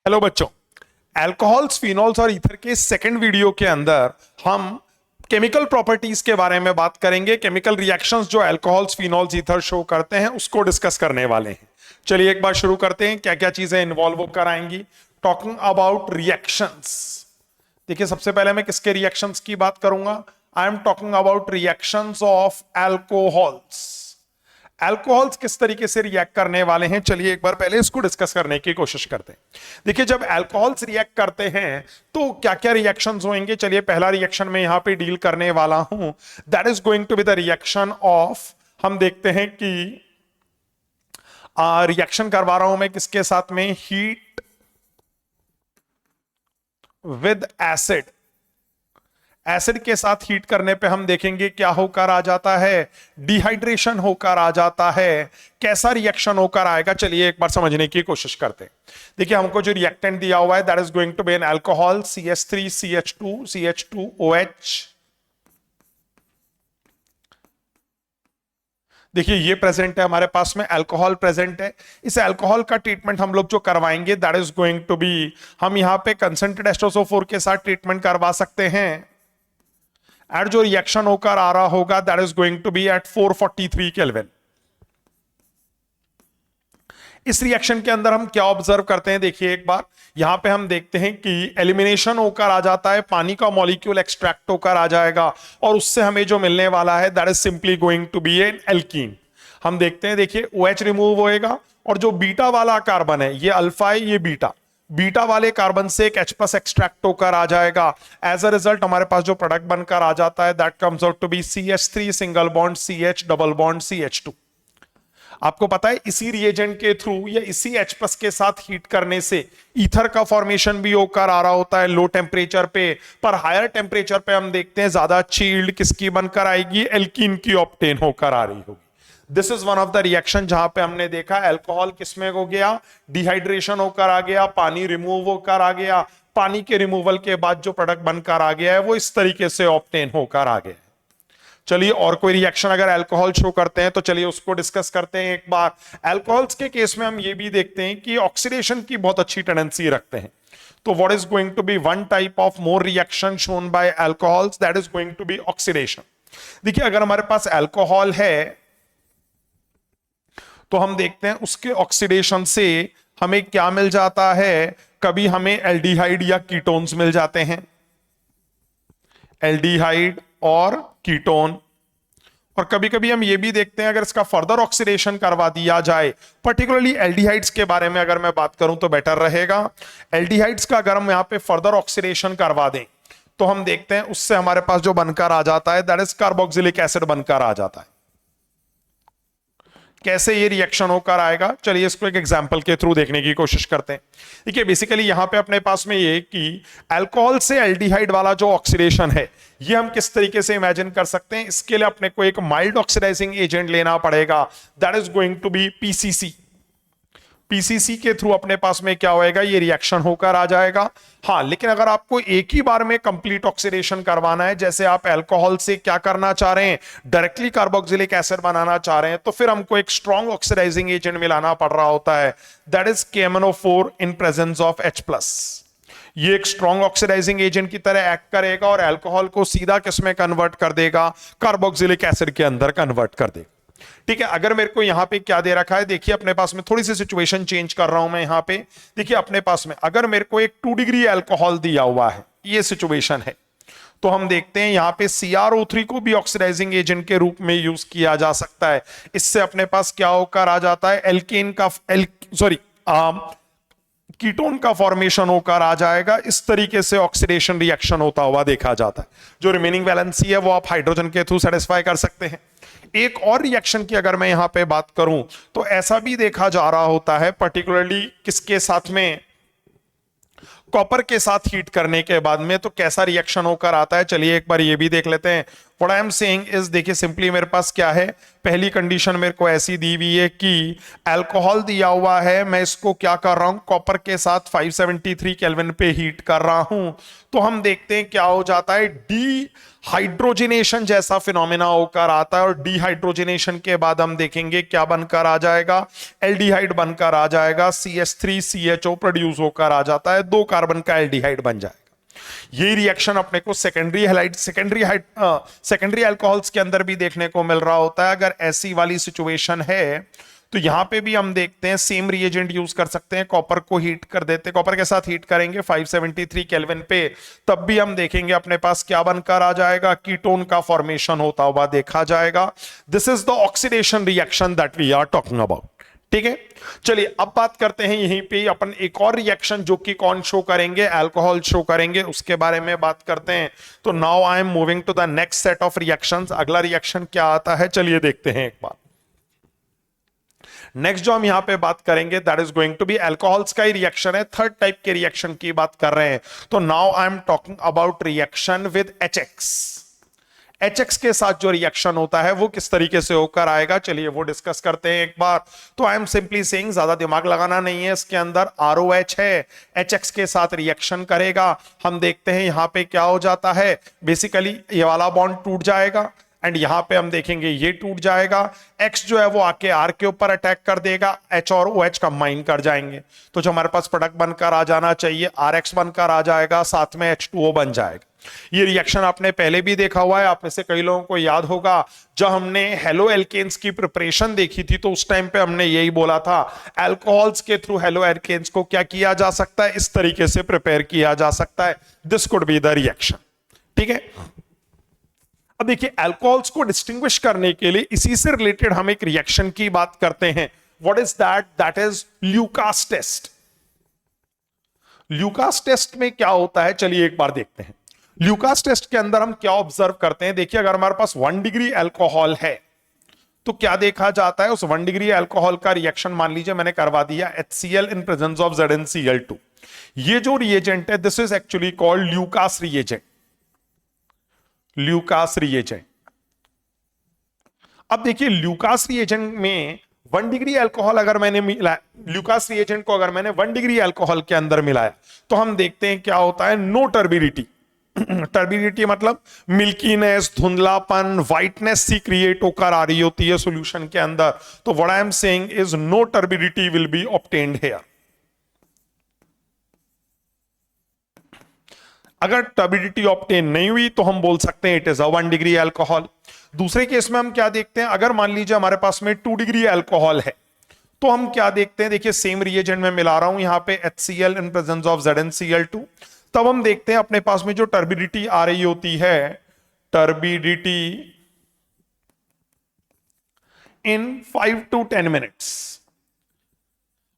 Hello बच्चों, alcohols, phenols और ether के सेकंड वीडियो के अंदर हम केमिकल प्रॉपर्टीज के बारे में बात करेंगे। केमिकल रिएक्शंस जो अल्कोहल्स, फिनॉल्स, ईथर शो करते हैं उसको डिस्कस करने वाले हैं। चलिए एक बार शुरू करते हैं, क्या क्या चीजें इन्वॉल्व होकर आएंगी। टॉकिंग अबाउट रिएक्शंस, देखिए सबसे पहले मैं किसके रिएक्शंस की बात करूंगा। आई am talking about reactions of alcohols. Alcohols किस तरीके से रिएक्ट करने वाले हैं, चलिए एक बार पहले इसको डिस्कस करने की कोशिश करते हैं। देखिए जब अल्कोहल्स रिएक्ट करते हैं तो क्या क्या रिएक्शंस होंगे। चलिए पहला रिएक्शन में यहां पे डील करने वाला हूं, that is going to be the reaction of, हम देखते हैं कि रिएक्शन करवा रहा हूं मैं किसके साथ में, हीट विद एसिड। एसिड के साथ हीट करने पे हम देखेंगे क्या होकर आ जाता है, डिहाइड्रेशन होकर आ जाता है। कैसा रिएक्शन होकर आएगा, चलिए एक बार समझने की कोशिश करते हैं। देखिए हमको जो रिएक्टेंट दिया हुआ है that is going to be an alcohol, CH3 CH2 CH2OH। देखिए ये प्रेजेंट है हमारे पास में, अल्कोहल प्रेजेंट है। इस अल्कोहल का ट्रीटमेंट हम लोग जो करवाएंगे that is going to be, हम यहां पे कंसंट्रेटेड H2SO4 के साथ ट्रीटमेंट करवा सकते हैं। एट जो रिएक्शन होकर आ रहा होगा that is going to be at 443 kelvin. इस रिएक्शन के अंदर हम क्या ऑब्जर्व करते हैं, देखिए एक बार यहां पे हम देखते हैं कि एलिमिनेशन होकर आ जाता है, पानी का मॉलिक्यूल एक्सट्रैक्ट होकर आ जाएगा और उससे हमें जो मिलने वाला है that is simply going to be an alkene. हम देखते हैं, देखिए OH रिमूव होएगा और जो बीटा वाला कार्बन है, ये अल्फा है, ये बीटा, बीटा वाले कार्बन से एक H+ एक्सट्रैक्ट होकर आ जाएगा। एज अ रिजल्ट हमारे पास जो प्रोडक्ट बनकर आ जाता है that comes out to be CH3 single bond CH double bond CH2। आपको पता है इसी रिएजेंट के थ्रू या इसी H+ के साथ हीट करने से ईथर का फॉर्मेशन भी होकर आ रहा होता है लो टेम्परेचर पे, पर हायर टेम्परेचर पे हम देखते हैं ज्यादा अच्छी यील्ड किसकी बनकर आएगी, एल्कीन की ऑब्टेन होकर आ रही होगी। This is one of the reaction जहां पे हमने देखा अल्कोहल किसमें हो गया, डिहाइड्रेशन होकर आ गया, पानी रिमूव होकर आ गया, पानी के रिमूवल के बाद जो प्रोडक्ट बनकर आ गया है वो इस तरीके से ऑब्टेन होकर आ गया। चलिए और कोई रिएक्शन अगर अल्कोहल शो करते हैं तो चलिए उसको डिस्कस करते हैं एक बार। अल्कोहल्स के केस में हम ये भी देखते हैं कि ऑक्सीडेशन की बहुत अच्छी टेंडेंसी रखते हैं। तो what is going to be one type of more reaction shown by alcohols, that is going to be oxidation. देखिए अगर हमारे पास अल्कोहल है तो हम देखते हैं उसके ऑक्सीडेशन से हमें क्या मिल जाता है, कभी हमें एल्डिहाइड या कीटोन्स मिल जाते हैं, एल्डिहाइड और कीटोन। और कभी कभी हम ये भी देखते हैं अगर इसका फर्दर ऑक्सीडेशन करवा दिया जाए, पर्टिकुलरली एल्डिहाइड्स के बारे में अगर मैं बात करूं तो बेटर रहेगा। एल्डिहाइड्स का अगर हम यहां पे फर्दर ऑक्सीडेशन करवा दें तो हम देखते हैं उससे हमारे पास जो बनकर आ जाता है दैट इज कार्बोक्सिलिक एसिड बनकर आ जाता है। कैसे ये रिएक्शन होकर आएगा, चलिए इसको एक एग्जांपल के थ्रू देखने की कोशिश करते हैं। देखिए बेसिकली यहां पे अपने पास में ये कि अल्कोहल से एल्डिहाइड वाला जो ऑक्सीडेशन है ये हम किस तरीके से इमेजिन कर सकते हैं। इसके लिए अपने को एक माइल्ड ऑक्सीडाइजिंग एजेंट लेना पड़ेगा, that is going to be PCC। PCC के थ्रू अपने पास में क्या होएगा, ये रिएक्शन होकर आ जाएगा। हाँ लेकिन अगर आपको एक ही बार में कंप्लीट ऑक्सीडेशन करवाना है, जैसे आप अल्कोहल से क्या करना चाह रहे हैं, डायरेक्टली कार्बोक्सिलिक एसिड बनाना चाह रहे हैं, तो फिर हमको एक स्ट्रॉन्ग ऑक्सीडाइजिंग एजेंट मिलाना पड़ रहा होता है, that is KMnO4 in presence of H+। ये एक स्ट्रॉन्ग ऑक्सीडाइजिंग एजेंट की तरह एक्ट करेगा और अल्कोहल को सीधा किसमें कन्वर्ट कर देगा, कार्बोक्सिलिक एसिड के अंदर कन्वर्ट कर देगा। ठीक है, अगर मेरे को यहां पे क्या दे रखा है, देखिए अपने पास में थोड़ी सी सिचुएशन चेंज कर रहा हूं मैं यहां पे। देखिए अपने पास में अगर मेरे को एक 2 डिग्री अल्कोहल दिया हुआ है, ये सिचुएशन है, तो हम देखते हैं यहां पे CrO3 को भी ऑक्सीडाइजिंग एजेंट के रूप में यूज किया जा सकता है। इससे अपने पास क्या होकर आ जाता है, एल्केन का कीटोन का फॉर्मेशन होकर आ जाएगा। इस तरीके से ऑक्सीडेशन रिएक्शन होता हुआ देखा जाता है। जो रिमेनिंग वैलेंसी है वो आप हाइड्रोजन के थ्रू सेटिस्फाई कर सकते हैं। एक और रिएक्शन की अगर मैं यहां पे बात करूं तो ऐसा भी देखा जा रहा होता है, पर्टिकुलरली किसके साथ में, कॉपर के साथ हीट करने के बाद में, तो कैसा रिएक्शन होकर आता है, चलिए एक बार ये भी देख लेते हैं। What I am saying is, देखिए सिंपली मेरे पास क्या है, पहली कंडीशन मेरे को ऐसी दी हुई है कि अल्कोहल दिया हुआ है, मैं इसको क्या कर रहा हूं, कॉपर के साथ 573 केल्विन पे हीट कर रहा हूं। तो हम देखते हैं क्या हो जाता है, डी हाइड्रोजनेशन जैसा फिनोमेना होकर आता है, और डीहाइड्रोजनेशन के बाद हम देखेंगे क्या बनकर आ जाएगा, एल्डिहाइड बनकर आ जाएगा, CH3CHO प्रोड्यूस होकर आ जाता है, 2 कार्बन का एल्डिहाइड बन जाएगा। ये रिएक्शन अपने को सेकेंडरी अल्कोहल्स के अंदर भी देखने को मिल रहा होता है। अगर ऐसी वाली सिचुएशन है तो यहां पे भी हम देखते हैं सेम रिएजेंट यूज कर सकते हैं, कॉपर को हीट कर देते हैं, कॉपर के साथ हीट करेंगे 573 केल्विन पे, तब भी हम देखेंगे अपने पास क्या बनकर आ जाएगा, कीटोन का फॉर्मेशन होता हुआ देखा जाएगा। This is the oxidation reaction that we are talking about. ठीक है, चलिए अब बात करते हैं यहीं पे अपन एक और रिएक्शन जो कि कौन शो करेंगे, अल्कोहल शो करेंगे, उसके बारे में बात करते हैं। तो now I am moving to the next set of reactions. अगला रिएक्शन क्या आता है, चलिए देखते हैं एक बार। नेक्स्ट जो हम यहां पे बात करेंगे that is going to be alcohols का ही रिएक्शन है, थर्ड टाइप के रिएक्शन की बात कर रहे हैं। तो now I am talking about reaction with HX। HX के साथ जो रिएक्शन होता है वो किस तरीके से होकर आएगा, चलिए वो डिस्कस करते हैं एक बार। तो आई एम सिंपली सेइंग, ज्यादा दिमाग लगाना नहीं है, इसके अंदर ROH है, HX के साथ रिएक्शन करेगा। हम देखते हैं यहां पे क्या हो जाता है, बेसिकली ये वाला बॉन्ड टूट जाएगा एंड यहां पे हम देखेंगे ये टूट जाएगा, X जो है वो आके R के ऊपर अटैक कर देगा, H और OH कंबाइन कर जाएंगे। तो जो हमारे पास प्रोडक्ट बनकर आ जाना चाहिए RX बनकर आ जाएगा, साथ में H2O बन जाएगा। ये रिएक्शन आपने पहले भी देखा हुआ है, आप में से कई लोगों को याद होगा जब हमने हेलो एल्केन्स की प्रिपरेशन देखी थी तो उस टाइम पे हमने यही बोला था, अल्कोहल्स के थ्रू हेलो एल्केन्स को क्या किया जा सकता है, इस तरीके से प्रिपेयर किया जा सकता है। This could be the reaction. ठीक है, अब देखिए अल्कोहल्स को डिस्टिंग्विश करने के लिए इसी से रिलेटेड हम एक रिएक्शन की बात करते हैं। What is that, that is Lucas test. Lucas test में क्या होता है, चलिए एक बार देखते हैं। ल्यूकास टेस्ट के अंदर हम क्या ऑब्जर्व करते हैं, देखिए अगर हमारे पास 1 डिग्री अल्कोहल है तो क्या देखा जाता है, उस 1 डिग्री अल्कोहल का रिएक्शन मान लीजिए मैंने करवा दिया HCl in presence of ZnCl2। ये जो रिएजेंट है this is actually called Lucas reagent. Lucas reagent. अब देखिए ल्यूकास रिएजेंट में 1 डिग्री अल्कोहल अगर मैंने मिलाया, ल्यूकास रिएजेंट को अगर मैंने 1 डिग्री अल्कोहल के अंदर मिलाया तो हम देखते हैं क्या होता है, नो टर्बिडिटी। टर्बिडिटी मतलब मिल्कीनेस, धुंधलापन, व्हाइटनेस सी क्रिएट होकर आ रही होती है सॉल्यूशन के अंदर। तो what I am saying is no turbidity will be obtained here. अगर टर्बिडिटी ऑब्टेन नहीं हुई तो हम बोल सकते हैं it is a 1 degree alcohol. दूसरे केस में हम क्या देखते हैं, अगर मान लीजिए हमारे पास में 2 डिग्री अल्कोहल है तो हम क्या देखते हैं, देखिए सेम रिएजेंट में मिला रहा हूं यहां पे HCl in presence of ZnCl2, तब हम देखते हैं अपने पास में जो टर्बिडिटी आ रही होती है, टर्बिडिटी इन 5 to 10 मिनट्स।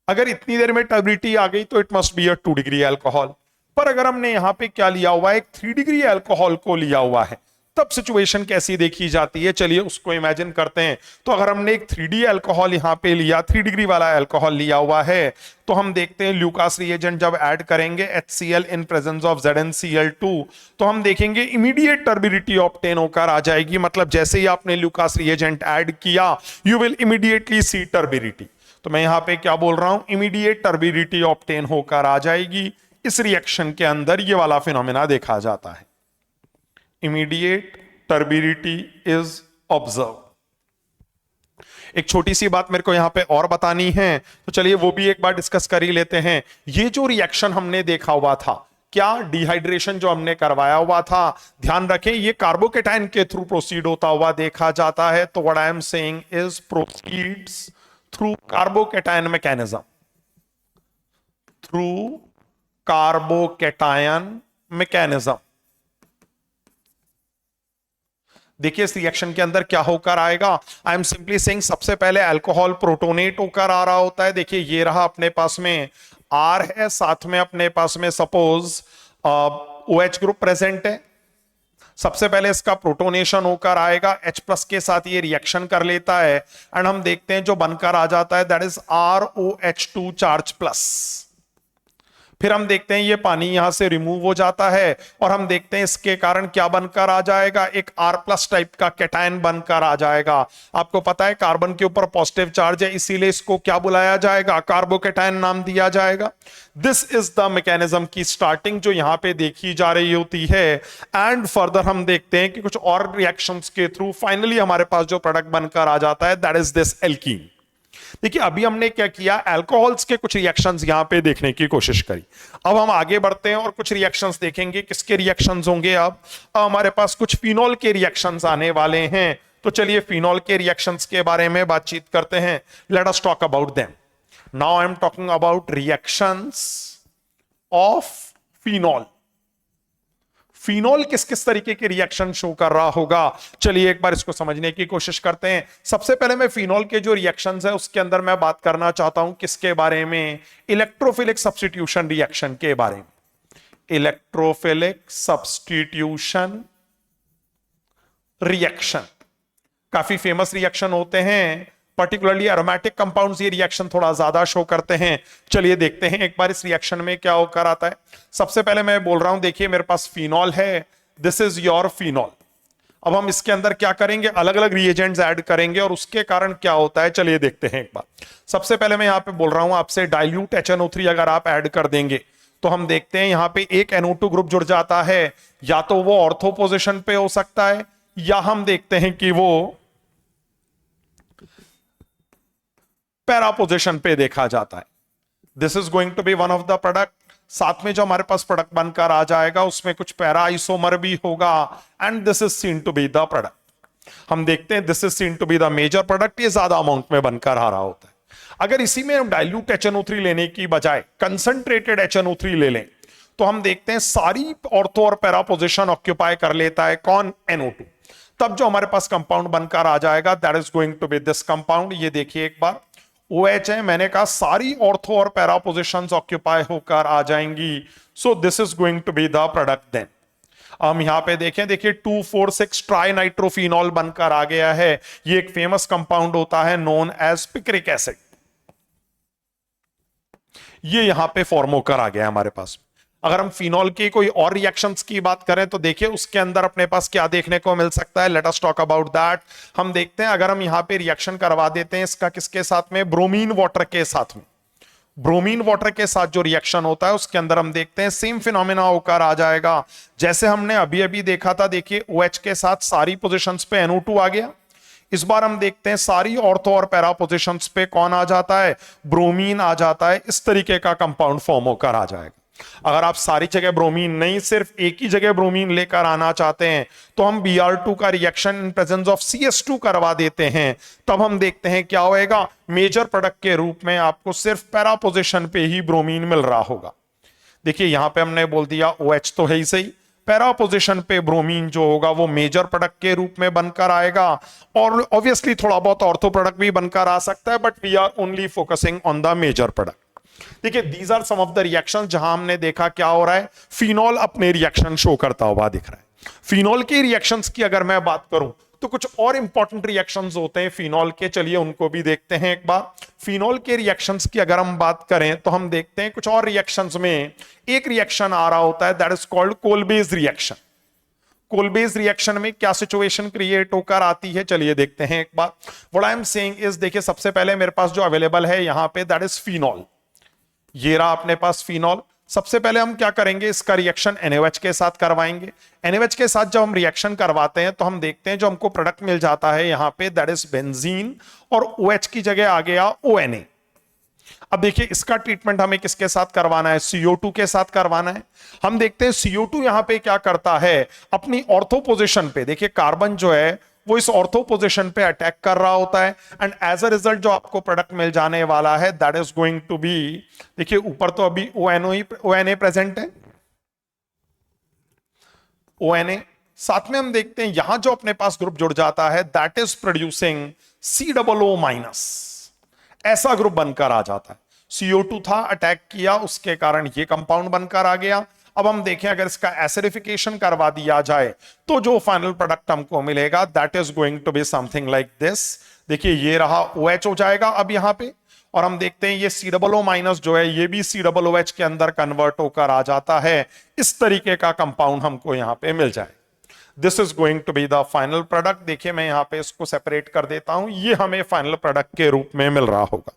अगर इतनी देर में टर्बिडिटी आ गई तो it must be a 2 degree alcohol. पर अगर हमने यहां पे क्या लिया हुआ है, एक 3 डिग्री अल्कोहल को लिया हुआ है, तब सिचुएशन कैसी देखी जाती है, चलिए उसको इमेजिन करते हैं। तो अगर हमने एक 3D अल्कोहल यहां पे लिया, 3 डिग्री वाला अल्कोहल लिया हुआ है, तो हम देखते हैं ल्यूकास रिएजेंट जब ऐड करेंगे HCl in presence of ZnCl2 तो हम देखेंगे इमीडिएट टर्बिडिटी ऑब्टेन होकर आ जाएगी। मतलब जैसे ही आपने ल्यूकास रिएजेंट ऐड किया you will immediately see turbidity. तो मैं यहां पे क्या बोल रहा हूं, इमीडिएट टर्बिडिटी ऑब्टेन होकर आ जाएगी। इस रिएक्शन के अंदर ये वाला फिनोमेना देखा जाता है, इमीडिएट टर्बिडिटी इज ऑब्जर्व। एक छोटी सी बात मेरे को यहां पे और बतानी है, तो चलिए वो भी एक बार डिस्कस कर ही लेते हैं। ये जो रिएक्शन हमने देखा हुआ था, क्या डिहाइड्रेशन जो हमने करवाया हुआ था, ध्यान रखें ये कार्बोकेटाइन के थ्रू प्रोसीड होता हुआ देखा जाता है। तो what I am saying is proceeds through carbocation mechanism, through carbocation mechanism. देखिए इस रिएक्शन के अंदर क्या होकर आएगा, आई एम सिंपली सेइंग सबसे पहले अल्कोहल प्रोटोनेट होकर आ रहा होता है। देखिए ये रहा अपने पास में R है, साथ में अपने पास में सपोज OH ग्रुप प्रेजेंट है। सबसे पहले इसका प्रोटोनेशन होकर आएगा, H+ के साथ ये रिएक्शन कर लेता है एंड हम देखते हैं जो बनकर आ जाता है that is ROH2 charge plus. फिर हम देखते हैं ये पानी यहां से रिमूव हो जाता है और हम देखते हैं इसके कारण क्या बनकर आ जाएगा, एक R प्लस टाइप का कैटायन बनकर आ जाएगा। आपको पता है कार्बन के ऊपर पॉजिटिव चार्ज है, इसीलिए इसको क्या बुलाया जाएगा, कार्बोकैटायन नाम दिया जाएगा। दिस इज द मैकेनिज्म की स्टार्टिंग जो यहां पे देखी जा रही होती है। एंड फर्दर हम देखते हैं कि कुछ और रिएक्शंस के थ्रू फाइनली हमारे पास जो प्रोडक्ट बनकर आ जाता है दैट इज दिस एल्कीन। देखिए अभी हमने क्या किया, अल्कोहल्स के कुछ रिएक्शंस यहां पे देखने की कोशिश करी। अब हम आगे बढ़ते हैं और कुछ रिएक्शंस देखेंगे। किसके रिएक्शंस होंगे? अब हमारे पास कुछ फिनॉल के रिएक्शंस आने वाले हैं। तो चलिए फिनॉल के रिएक्शंस के बारे में बातचीत करते हैं। Late us talk about them. Now I am talking about reactions of phenol. Phenol किस किस तरीके के रिएक्शन शो कर रहा होगा, चलिए एक बार इसको समझने की कोशिश करते हैं। सबसे पहले मैं फिनॉल के जो रिएक्शंस है उसके अंदर मैं बात करना चाहता हूं किसके बारे में, इलेक्ट्रोफिलिक सब्स्टिट्यूशन रिएक्शन के बारे में। इलेक्ट्रोफिलिक सब्स्टिट्यूशन रिएक्शन काफी फेमस रिएक्शन होते हैं, पर्टिकुलरली एरोमेटिक कंपाउंड्स ये रिएक्शन थोड़ा ज्यादा शो करते हैं। चलिए देखते हैं एक बार इस रिएक्शन में क्या होकर आता है। सबसे पहले मैं बोल रहा हूं, देखिए मेरे पास फिनॉल है, दिस इज योर फिनॉल। अब हम इसके अंदर क्या करेंगे, अलग अलग रिएजेंट्स ऐड करेंगे और उसके कारण क्या होता है चलिए देखते हैं एक बार। सबसे पहले मैं यहां पे बोल रहा हूं आपसे डाइल्यूट HNO3 अगर आप ऐड कर देंगे तो हम देखते हैं यहां पे एक NO2 ग्रुप जुड़ जाता है, या तो वो ऑर्थो पोजिशन पे हो सकता है या हम देखते हैं कि वो पैरा पोजिशन पे देखा जाता है। This is going to be one of the product. साथ में जो हमारे पास प्रोडक्ट बनकर आ जाएगा उसमें कुछ पैरा आइसोमर भी होगा and this is seen to be the product. हम देखते हैं this is seen to be the major product, ये ज्यादा अमाउंट में बनकर आ रहा होता है। अगर इसी में हम डाइल्यूट HNO3 लेने की बजाय कंसंट्रेटेड HNO3 ले लें तो हम देखते हैं सारी ऑर्थो और पैरा पोजिशन ऑक्यूपाई कर लेता है कौन, NO2। तब जो हमारे पास कंपाउंड बनकर आ जाएगा that is going to be this compound. ये देखिए एक बार OH है, मैंने कहा सारी ऑर्थो और पैरा पोजिशंस ऑक्यूपाई होकर आ जाएंगी। So this is going to be the product then. हम यहां पे देखें, देखिए 2,4,6 ट्राई नाइट्रोफिनॉल बनकर आ गया है। ये एक फेमस कंपाउंड होता है नोन एज पिक्रिक एसिड। ये यहां पे फॉर्म होकर आ गया हमारे पास। अगर हम फिनॉल की कोई और रिएक्शंस की बात करें तो देखिए उसके अंदर अपने पास क्या देखने को मिल सकता है, late us talk about that. हम देखते हैं अगर हम यहां पे रिएक्शन करवा देते हैं इसका किसके साथ में, ब्रोमीन वाटर के साथ में। ब्रोमीन वाटर के साथ जो रिएक्शन होता है उसके अंदर हम देखते हैं सेम फिनोमेना होकर आ जाएगा जैसे हमने अभी अभी देखा था। देखिए OH के साथ सारी पोजीशंस पे NO2 आ गया। इस बार हम देखते हैं सारी ऑर्थो और पैरा पोजीशंस पे कौन आ जाता है, ब्रोमीन आ जाता है। इस तरीके का कंपाउंड फॉर्म होकर आ जाएगा। अगर आप सारी जगह ब्रोमीन नहीं, सिर्फ एक ही जगह ब्रोमीन लेकर आना चाहते हैं तो हम Br2 का reaction in presence of CS2 करवा देते हैं। तब हम देखते हैं क्या होएगा, मेजर प्रोडक्ट के रूप में आपको सिर्फ पैरा पोजीशन पे ही ब्रोमीन मिल रहा होगा। देखिए यहां पे हमने बोल दिया OH तो है ही सही, पैरा पोजीशन पे ब्रोमीन जो होगा वो मेजर प्रोडक्ट के रूप में बनकर आएगा और ऑब्वियसली थोड़ा बहुत ऑर्थो प्रोडक्ट भी बनकर आ सकता है, but we are only focusing on the major product. देखिए these are some of the reactions जहां हमने देखा क्या हो रहा है, फिनॉल अपने रिएक्शन शो करता हुआ दिख रहा है। फिनॉल के रिएक्शंस की अगर मैं बात करूं तो कुछ और इंपॉर्टेंट रिएक्शंस होते हैं फिनॉल के, चलिए उनको भी देखते हैं एक बार। फिनॉल के रिएक्शंस की अगर हम बात करें तो हम देखते हैं कुछ और रिएक्शंस में एक रिएक्शन आ रहा होता है that is called Kolbe's reaction. Kolbe's reaction में क्या सिचुएशन क्रिएट होकर आती है, चलिए देखते हैं एक बार। What I am saying is, देखिए सबसे पहले मेरे पास जो अवेलेबल है यहां पे दैट इज फिनॉल। ये रहा अपने पास फिनॉल। सबसे पहले हम क्या करेंगे, इसका रिएक्शन NaOH के साथ करवाएंगे। NaOH के साथ जब हम रिएक्शन करवाते हैं तो हम देखते हैं जो हमको प्रोडक्ट मिल जाता है यहां पे दैट इज बेंजीन और OH की जगह आ गया ONA। अब देखिए इसका ट्रीटमेंट हमें किसके साथ करवाना है, CO2 के साथ करवाना है। हम देखते हैं CO2 यहां पे क्या करता है, अपनी ऑर्थो पोजीशन पे, देखिए कार्बन जो है वो इस ऑर्थो पोजीशन पे अटैक कर रहा होता है एंड एज अ रिजल्ट जो आपको प्रोडक्ट मिल जाने वाला है that is going to be, देखिए ऊपर तो अभी ONA प्रेजेंट है, ONA। साथ में हम देखते हैं यहां जो अपने पास ग्रुप जुड़ जाता है दैट इज प्रोड्यूसिंग COO-, ऐसा ग्रुप बनकर आ जाता है। CO2 था, अटैक किया, उसके कारण ये कंपाउंड बनकर आ गया। अब हम देखें अगर इसका एसिडिफिकेशन करवा दिया जाए तो जो फाइनल प्रोडक्ट हमको मिलेगा that is going to be something like this. देखिए ये रहा OH हो जाएगा अब यहां पे, और हम देखते हैं ये COO माइनस जो है ये भी COOH के अंदर कन्वर्ट होकर आ जाता है। इस तरीके का कंपाउंड हमको यहां पे मिल जाए। This is going to be the final product. देखिए मैं यहां पे इसको सेपरेट कर देता हूं, ये हमें फाइनल प्रोडक्ट के रूप में मिल रहा होगा।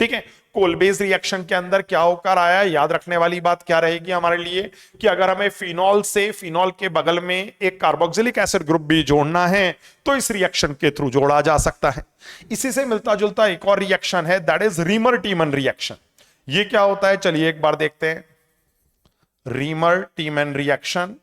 ठीक है, कोलबेज रिएक्शन के अंदर क्या होकर आया, याद रखने वाली बात क्या रहेगी हमारे लिए कि अगर हमें फिनॉल से फिनॉल के बगल में एक कार्बोक्सिलिक एसिड ग्रुप भी जोड़ना है तो इस रिएक्शन के थ्रू जोड़ा जा सकता है। इसी से मिलता जुलता एक और रिएक्शन है, दैट इज रीमर टीमन रिएक्शन। ये क्या होता है, चलिए एक बार देखते हैं। रीमर टीमन रिएक्शन,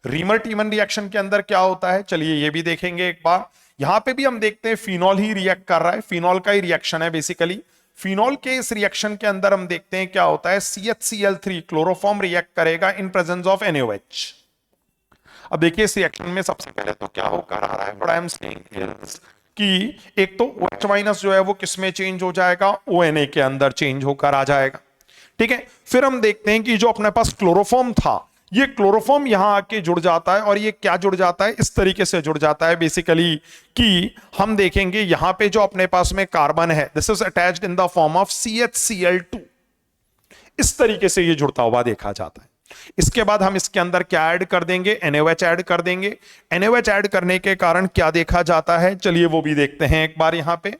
रीमर टीमन रिएक्शन के अंदर क्या होता है, चलिए ये भी देखेंगे एक बार। यहां पे भी हम देखते हैं फिनॉल ही रिएक्ट कर रहा है, फिनॉल का ही रिएक्शन है बेसिकली। फिनॉल के इस रिएक्शन के अंदर हम देखते हैं क्या होता है, CHCl3 क्लोरोफॉर्म रिएक्ट करेगा इन प्रेजेंस ऑफ NaOH। अब देखिए इस रिएक्शन में सबसे पहले तो क्या होकर आ रहा है, what I am saying is कि एक तो OH- जो है वो किस में चेंज हो जाएगा, ONA के अंदर चेंज होकर आ जाएगा। ठीक है, फिर हम देखते हैं कि जो अपने पास क्लोरोफॉर्म था, ये क्लोरोफॉर्म यहां आके जुड़ जाता है, और ये क्या जुड़ जाता है, इस तरीके से जुड़ जाता है बेसिकली कि हम देखेंगे यहां पे जो अपने पास में कार्बन है, this is attached in the form of CHCl2। इस तरीके से ये जुड़ता हुआ देखा जाता है। इसके बाद हम इसके अंदर क्या ऐड कर देंगे, NaOH ऐड कर देंगे। NaOH ऐड करने के कारण क्या देखा जाता है, चलिए वो भी देखते हैं एक बार। यहां पे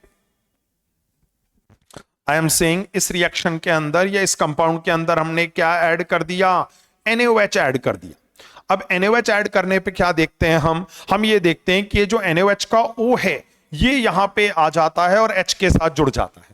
आई एम सेइंग इस रिएक्शन के अंदर या इस कंपाउंड के अंदर हमने क्या ऐड कर दिया, NaOH ऐड कर दिया। अब NaOH ऐड करने पे क्या देखते हैं हम ये देखते हैं कि ये जो NaOH का O है ये यहां पे आ जाता है और H के साथ जुड़ जाता है।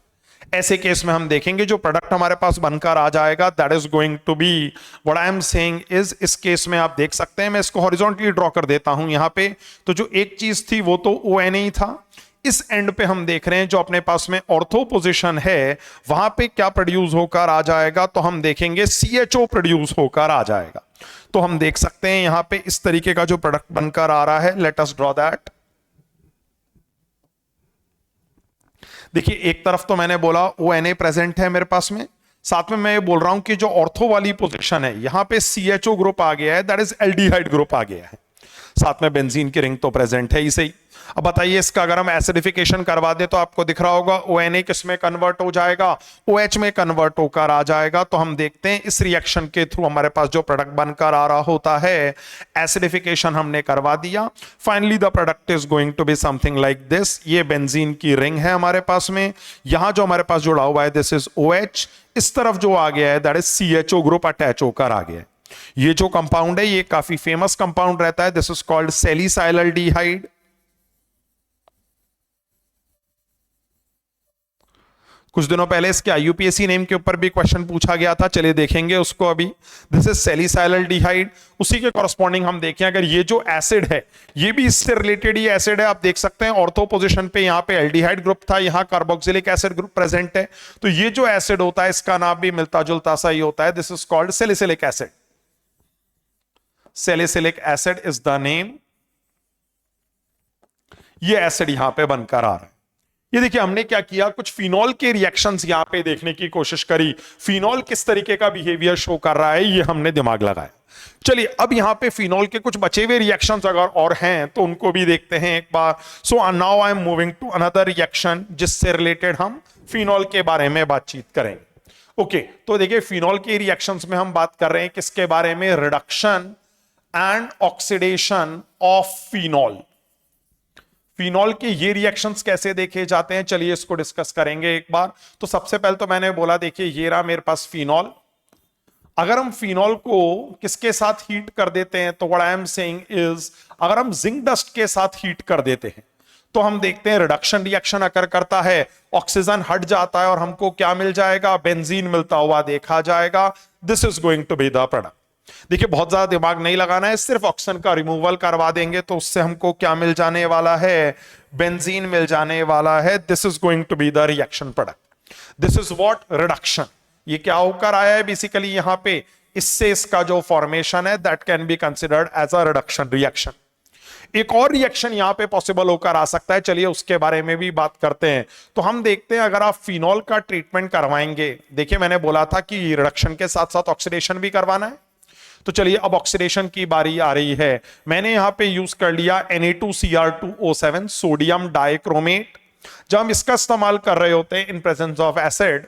ऐसे केस में हम देखेंगे जो प्रोडक्ट हमारे पास बनकर आ जाएगा, that is going to be what I am saying is, इस केस में आप देख सकते हैं, मैं इसको हॉरिजॉन्टली ड्रॉ कर देता हूं यहां पे। तो जो एक चीज थी वो तो ONA ही था। इस एंड पे हम देख रहे हैं जो अपने पास में ऑर्थो पोजीशन है वहां पे क्या प्रोड्यूस होकर आ जाएगा, तो हम देखेंगे CHO प्रोड्यूस होकर आ जाएगा। तो हम देख सकते हैं यहां पे इस तरीके का जो प्रोडक्ट बनकर आ रहा है, लेट अस ड्रॉ दैट। देखिए एक तरफ तो मैंने बोला ONA प्रेजेंट है मेरे पास में, साथ में मैं ये बोल रहा हूं कि जो ऑर्थो वाली पोजीशन है यहां पे CHO ग्रुप आ गया है, दैट इज एल्डिहाइड ग्रुप आ गया है। साथ में बेंजीन की रिंग तो प्रेजेंट है ही सही। अब बताइए इसका अगर हम एसिडिफिकेशन करवा दें तो आपको दिख रहा होगा ONA किस में कन्वर्ट हो जाएगा, OH में कन्वर्ट होकर आ जाएगा। तो हम देखते हैं इस रिएक्शन के थ्रू हमारे पास जो प्रोडक्ट बनकर आ रहा होता है, एसिडिफिकेशन हमने करवा दिया, finally the product is going to be something like this. ये बेंजीन की रिंग है हमारे पास में, यहां जो हमारे पास जुड़ा हुआ है दिस इज OH, इस तरफ जो आ गया है that is CHO group attach होकर आ गया है। ये जो कंपाउंड है ये काफी फेमस कंपाउंड रहता है, दिस इज कॉल्ड सैलिसाइलल्डिहाइड। कुछ दिनों पहले इसके IUPAC नेम के ऊपर भी क्वेश्चन पूछा गया था, चलिए देखेंगे उसको अभी। This is salicylaldehyde. उसी के कॉरस्पॉन्डिंग हम देखें अगर ये जो एसिड है ये भी इससे रिलेटेड ही एसिड है, आप देख सकते हैं ऑर्थो पोजीशन पे यहां पे एल्डिहाइड ग्रुप था, यहां कार्बोक्सिलिक एसिड ग्रुप प्रेजेंट है। तो ये जो एसिड होता है इसका नाम भी मिलता जुलता सा ही होता है, this is called salicylic acid. Salicylic acid is the name. ये एसिड यहां पे बनकर आ रहा है। ये देखिए हमने क्या किया, कुछ फिनॉल के रिएक्शंस यहां पे देखने की कोशिश करी, फिनॉल किस तरीके का बिहेवियर शो कर रहा है ये हमने दिमाग लगाया। चलिए अब यहां पे फिनॉल के कुछ बचे हुए रिएक्शंस अगर और हैं तो उनको भी देखते हैं एक बार। So now I am moving to another reaction जिससे रिलेटेड हम फिनॉल के बारे में बातचीत करेंगे। ओके तो देखिए फिनॉल के रिएक्शंस में हम बात कर रहे हैं किसके बारे में, reduction and oxidation of phenol. Phenol के ये रिएक्शंस कैसे देखे जाते हैं, चलिए इसको डिस्कस करेंगे एक बार। तो सबसे पहले तो मैंने बोला देखिए ये रहा मेरे पास फिनॉल। अगर हम फिनॉल को किसके साथ हीट कर देते हैं तो what I am saying is, अगर हम जिंक डस्ट के साथ हीट कर देते हैं तो हम देखते हैं रिडक्शन रिएक्शन अकर करता है, ऑक्सीजन हट जाता है और हमको क्या मिल जाएगा, बेंजीन मिलता हुआ देखा जाएगा। This is going to be the product. देखिए बहुत ज्यादा दिमाग नहीं लगाना है, सिर्फ ऑक्सीजन का रिमूवल करवा देंगे तो उससे हमको क्या मिल जाने वाला है, बेंजीन मिल जाने वाला है। This is going to be the reaction product. This is what, reduction. ये क्या होकर आया है बेसिकली यहां पे, इससे इसका जो फॉर्मेशन है that can be considered as a reduction reaction. एक और रिएक्शन यहां पे पॉसिबल होकर आ सकता है, चलिए उसके बारे में भी बात करते हैं। तो हम देखते हैं अगर आप फिनॉल का ट्रीटमेंट करवाएंगे, देखिए मैंने बोला था कि रिडक्शन के साथ साथ ऑक्सीडेशन भी करवाना है, तो चलिए अब ऑक्सीडेशन की बारी आ रही है। मैंने यहां पे यूज कर लिया Na2Cr2O7 सोडियम डाइक्रोमेट। जब हम इसका इस्तेमाल कर रहे होते हैं इन प्रेजेंस ऑफ एसिड,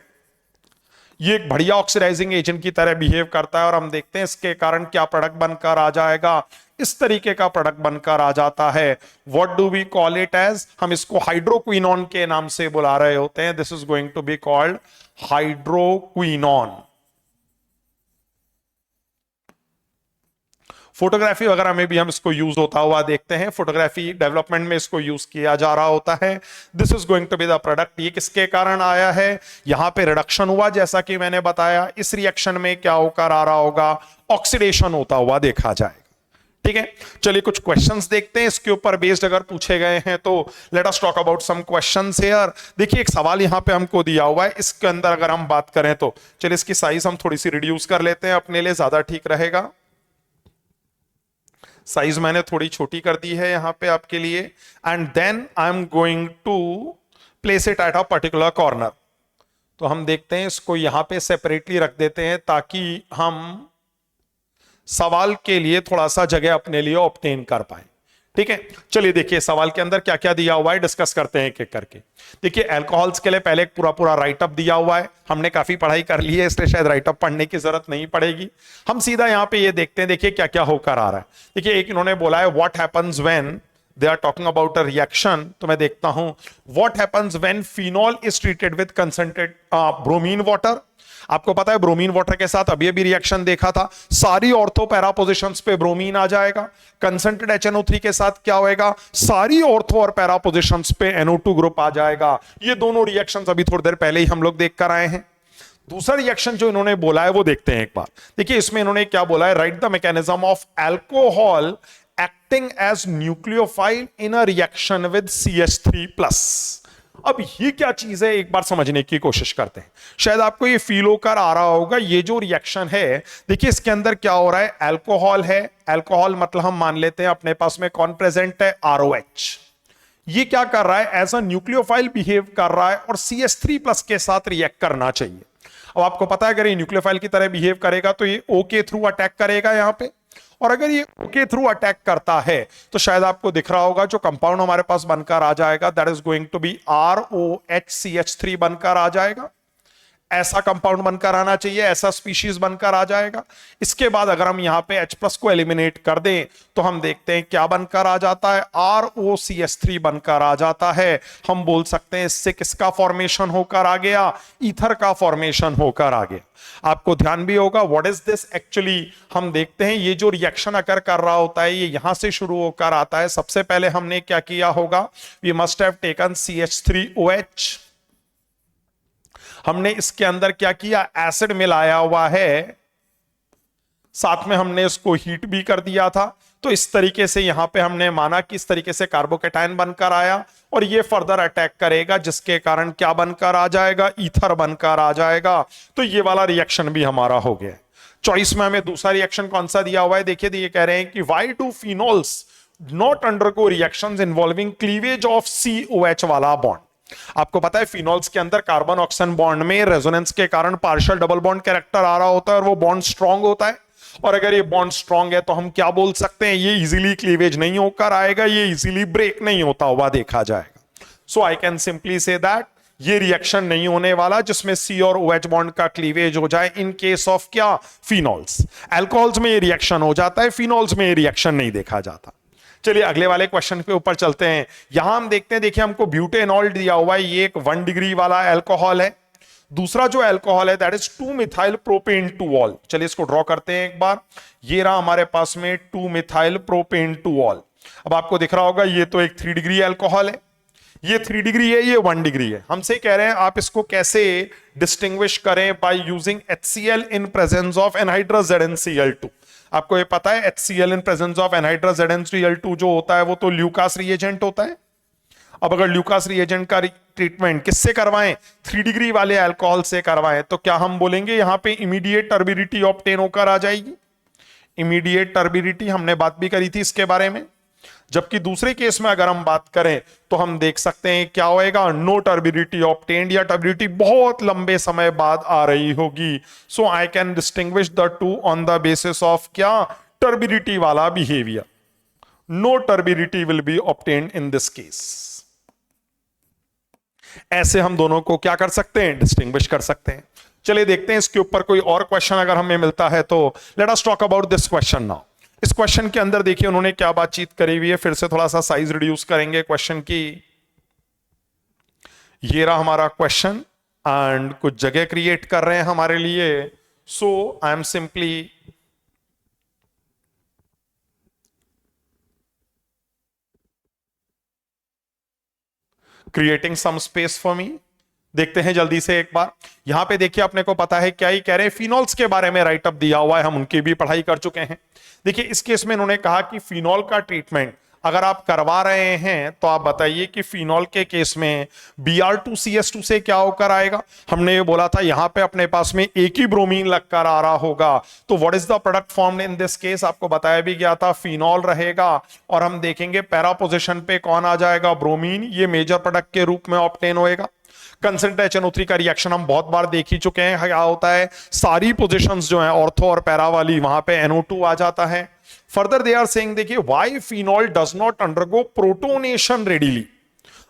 ये एक बढ़िया ऑक्सीडाइजिंग एजेंट की तरह बिहेव करता है और हम देखते हैं इसके कारण क्या प्रोडक्ट बनकर आ जाएगा। इस तरीके का प्रोडक्ट बनकर आ जाता है। What do we call it as? हम इसको हाइड्रोक्विनोन के नाम से बुला रहे होते हैं। This is going to be called hydroquinone. Photography वगैरह में भी हम इसको यूज होता हुआ देखते हैं। फोटोग्राफी डेवलपमेंट में इसको यूज किया जा रहा होता है। This is going to be the product. ये किसके कारण आया है? यहां पे रिडक्शन हुआ, जैसा कि मैंने बताया। इस रिएक्शन में क्या होकर आ रहा होगा? ऑक्सीडेशन होता हुआ देखा जाएगा। ठीक है, चलिए कुछ क्वेश्चंस देखते हैं इसके ऊपर बेस्ड अगर पूछे गए हैं तो। Let us talk about some questions here. देखिए एक सवाल यहां पे हमको दिया हुआ है, इसके अंदर अगर हम बात करें तो चलिए इसकी साइज हम थोड़ी सी रिड्यूस कर लेते हैं, अपने लिए ज्यादा ठीक रहेगा। साइज मैंने थोड़ी छोटी कर दी है यहां पे आपके लिए। And then I am going to place it at a particular corner. तो हम देखते हैं इसको यहां पे सेपरेटली रख देते हैं ताकि हम सवाल के लिए थोड़ा सा जगह अपने लिए ऑब्टेन कर पाए। ठीक है, चलिए देखिए सवाल के अंदर क्या क्या दिया हुआ है, डिस्कस करते हैं एक एक करके। देखिए अल्कोहल्स के लिए पहले एक पूरा पूरा राइटअप दिया हुआ है। हमने काफी पढ़ाई कर ली है इसलिए शायद राइटअप पढ़ने की जरूरत नहीं पड़ेगी। हम सीधा यहां पे ये देखते हैं, देखिए क्या क्या होकर आ रहा है। देखिए एक इन्होंने बोला है what happens when they are talking about a reaction. तो मैं देखता हूं what happens when phenol is treated with concentrated bromine water. आपको पता है ब्रोमीन वाटर के साथ अभी अभी रिएक्शन देखा था, सारी ऑर्थो पैरा पोजिशंस पे ब्रोमीन आ जाएगा। कंसंट्रेटेड HNO3 के साथ क्या होएगा? सारी ऑर्थो और पैरा पोजिशंस पे NO2 ग्रुप आ जाएगा। ये दोनों रिएक्शंस अभी थोड़ी देर पहले ही हम लोग देख कर आए हैं। दूसरा रिएक्शन जो इन्होंने बोला है वो देखते हैं एक बार। देखिए इसमें इन्होंने क्या बोला है? Write the mechanism of alcohol acting as nucleophile in a reaction with CH3+। अब ये क्या चीज है, एक बार समझने की कोशिश करते हैं। शायद आपको ये फील होकर आ रहा होगा, ये जो रिएक्शन है देखिए इसके अंदर क्या हो रहा है? अल्कोहल है। अल्कोहल मतलब हम मान लेते हैं अपने पास में कौन प्रेजेंट है? ROH। ये क्या कर रहा है? एज अ न्यूक्लियोफाइल बिहेव कर रहा है और CH3+ के साथ रिएक्ट करना चाहिए। अब आपको पता है अगर ये न्यूक्लियोफाइल की तरह बिहेव करेगा तो ये O के थ्रू अटैक करेगा यहां पे, और अगर ये O के थ्रू अटैक करता है तो शायद आपको दिख रहा होगा जो कंपाउंड हमारे पास बनकर आ जाएगा that is going to be ROHCH3 बनकर आ जाएगा। ऐसा कंपाउंड बनकर आना चाहिए, ऐसा स्पीशीज बनकर आ जाएगा। इसके बाद अगर हम यहां पे H+ को एलिमिनेट कर दें तो हम देखते हैं क्या बनकर आ जाता है? ROCH3 बनकर आ जाता है। हम बोल सकते हैं इससे किसका फॉर्मेशन होकर आ गया? ईथर का फॉर्मेशन होकर आ गया। आपको ध्यान भी होगा व्हाट इज दिस एक्चुअली। हम देखते हैं ये जो रिएक्शन अकर कर रहा होता है ये यहां से शुरू होकर आता है। सबसे पहले हमने क्या किया होगा? We must have taken CH3OH। हमने इसके अंदर क्या किया? एसिड मिलाया हुआ है, साथ में हमने इसको हीट भी कर दिया था। तो इस तरीके से यहां पे हमने माना कि इस तरीके से कार्बोकेटायन बनकर आया और ये फर्दर अटैक करेगा जिसके कारण क्या बनकर आ जाएगा? ईथर बनकर आ जाएगा। तो ये वाला रिएक्शन भी हमारा हो गया। चॉइस में हमें दूसरा रिएक्शन कौन सा दिया हुआ है? देखिए ये कह रहे हैं कि why do phenols not undergo reactions involving cleavage of COH वाला बॉन्ड। आपको पता है फिनोल्स के अंदर कार्बन ऑक्सीजन बॉन्ड में रेजोनेंस के कारण पार्शियल डबल बॉन्ड कैरेक्टर आ रहा होता है और वो बॉन्ड स्ट्रांग होता है। और अगर ये बॉन्ड स्ट्रांग है तो हम क्या बोल सकते हैं? ये इजीली क्लीवेज नहीं होकर आएगा, ये इजीली ब्रेक नहीं होता हुआ देखा जाएगा। So I can simply say that ये रिएक्शन नहीं होने वाला जिसमें C और OH बॉन्ड का क्लीवेज हो जाए इन केस ऑफ क्या? फिनोल्स। अल्कोहल्स में ये रिएक्शन हो जाता है, फिनोल्स में ये रिएक्शन नहीं देखा जाता। चलिए अगले वाले क्वेश्चन के ऊपर चलते हैं। यहां हम देखते हैं, देखिए हमको ब्यूटेनॉल दिया हुआ है, ये एक 1 डिग्री वाला अल्कोहल है। दूसरा जो अल्कोहल है दैट इज 2-मिथाइल प्रोपेन टूऑल। चलिए इसको ड्रॉ करते हैं एक बार। ये रहा हमारे पास में 2-मिथाइल प्रोपेन टूऑल। अब आपको दिख रहा होगा ये तो एक 3 डिग्री अल्कोहल है, ये 3 डिग्री है, ये 1 डिग्री है। हमसे कह रहे हैं आप इसको कैसे डिस्टिंग्विश करें? By using HCl in presence of anhydrous ZnCl2। आपको ये पता है HCl in presence of anhydrous ZnCl2 जो होता है वो तो ल्यूकास रिएजेंट होता है। अब अगर ल्यूकास रिएजेंट का ट्रीटमेंट किससे करवाएं? 3 डिग्री वाले अल्कोहल से करवाएं तो क्या हम बोलेंगे यहां पे इमीडिएट टर्बिडिटी ऑब्टेन होकर आ जाएगी। इमीडिएट टर्बिडिटी हमने बात भी करी थी इसके बारे में। जबकि दूसरे केस में अगर हम बात करें तो हम देख सकते हैं क्या होएगा, नो टर्बिडिटी ऑब्टेन्ड, या टर्बिडिटी बहुत लंबे समय बाद आ रही होगी। So I can distinguish the two on the basis of क्या, टर्बिडिटी वाला behaviour. No turbidity will be obtained in this case. ऐसे हम दोनों को क्या कर सकते हैं, डिस्टिंग्विश कर सकते हैं। चलिए देखते हैं इसके ऊपर कोई और क्वेश्चन अगर हमें मिलता है तो। Let us talk about this question now. इस क्वेश्चन के अंदर देखिए उन्होंने क्या बातचीत करी हुई है, फिर से थोड़ा सा साइज रिड्यूस करेंगे क्वेश्चन की। ये रहा हमारा क्वेश्चन एंड कुछ जगह क्रिएट कर रहे हैं हमारे लिए। So I am simply creating some space for me. देखते हैं जल्दी से एक बार। यहां पे देखिए अपने को पता है क्या ही कह रहे हैं, फिनॉल्स के बारे में राइट अप दिया हुआ है, हम उनकी भी पढ़ाई कर चुके हैं। देखिए इस केस में इन्होंने कहा कि फिनॉल का ट्रीटमेंट अगर आप करवा रहे हैं तो आप बताइए कि फिनॉल के केस में Br2CS2 से क्या होकर आएगा। हमने ये बोला था यहां पे अपने पास में एक ही ब्रोमीन लगकर आ रहा होगा, तो what is the product formed in this case, आपको बताया भी गया था फिनॉल रहेगा। और हम देखेंगे पैरा पोजीशन पे कौन आ जाएगा, ब्रोमीन, ये मेजर प्रोडक्ट के रूप में ऑब्टेन होएगा। कंसंट्रेट HNO3 का रिएक्शन हम बहुत बार देख ही चुके हैं, क्या होता है सारी पोजीशंस जो है ऑर्थो और पैरा वाली, वहां पे NO2 आ जाता है। फर्दर दे आर सेइंग, देखिए why phenol does not undergo protonation readily,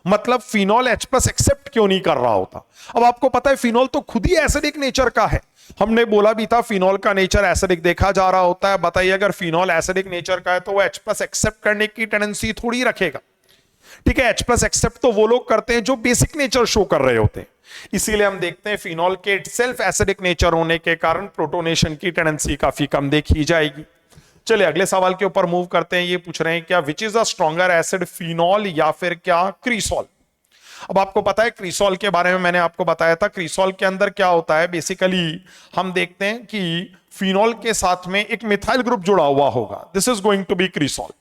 मतलब फिनॉल H प्लस एक्सेप्ट क्यों नहीं कर रहा होता। अब आपको पता है फिनॉल तो खुद ही एसिडिक नेचर का है, हमने बोला भी था फिनॉल का नेचर एसिडिक देखा जा रहा होता है। बताइए अगर फिनॉल एसिडिक नेचर का है तो वो H प्लस एक्सेप्ट करने की टेंडेंसी थोड़ी रखेगा। ठीक है, H प्लस एक्सेप्ट तो वो लोग करते हैं जो बेसिक नेचर शो कर रहे होते हैं। इसीलिए हम देखते हैं फिनॉल के सेल्फ एसिडिक नेचर होने के कारण प्रोटोनेशन की टेंडेंसी काफी कम देखी जाएगी। चलिए अगले सवाल के ऊपर मूव करते हैं। ये पूछ रहे हैं क्या which is a stronger acid, phenol या फिर क्या क्रीसॉल। अब आपको पता है क्रीसॉल के बारे में मैंने आपको बताया था, क्रीसॉल के अंदर क्या होता है, बेसिकली हम देखते हैं कि फिनॉल के साथ में एक मिथाइल ग्रुप जुड़ा हुआ होगा, this is going to be cresol.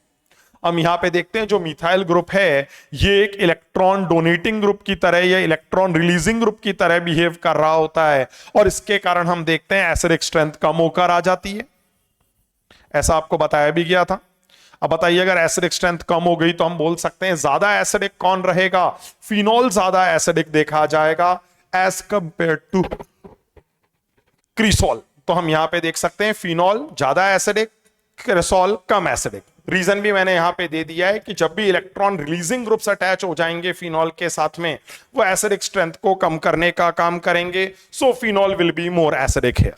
हम यहां पे देखते हैं जो मिथाइल ग्रुप है ये एक इलेक्ट्रॉन डोनेटिंग ग्रुप की तरह या इलेक्ट्रॉन रिलीजिंग ग्रुप की तरह बिहेव कर रहा होता है, और इसके कारण हम देखते हैं एसिडिक स्ट्रेंथ कम होकर आ जाती है। ऐसा आपको बताया भी गया था। अब बताइए अगर एसिडिक स्ट्रेंथ कम हो गई तो हम बोल सकते हैं ज्यादा एसिडिक कौन रहेगा, फिनॉल ज्यादा एसिडिक देखा जाएगा एज कंपेयर टू क्रीसॉल। तो हम यहां पे देख सकते हैं फिनॉल ज्यादा एसिडिक, क्रीसॉल कम एसिडिक। रीजन भी मैंने यहां पे दे दिया है कि जब भी इलेक्ट्रॉन रिलीजिंग ग्रुप्स अटैच हो जाएंगे फिनॉल के साथ में, वो एसिडिक स्ट्रेंथ को कम करने का काम करेंगे। सो phenol will be more acidic here.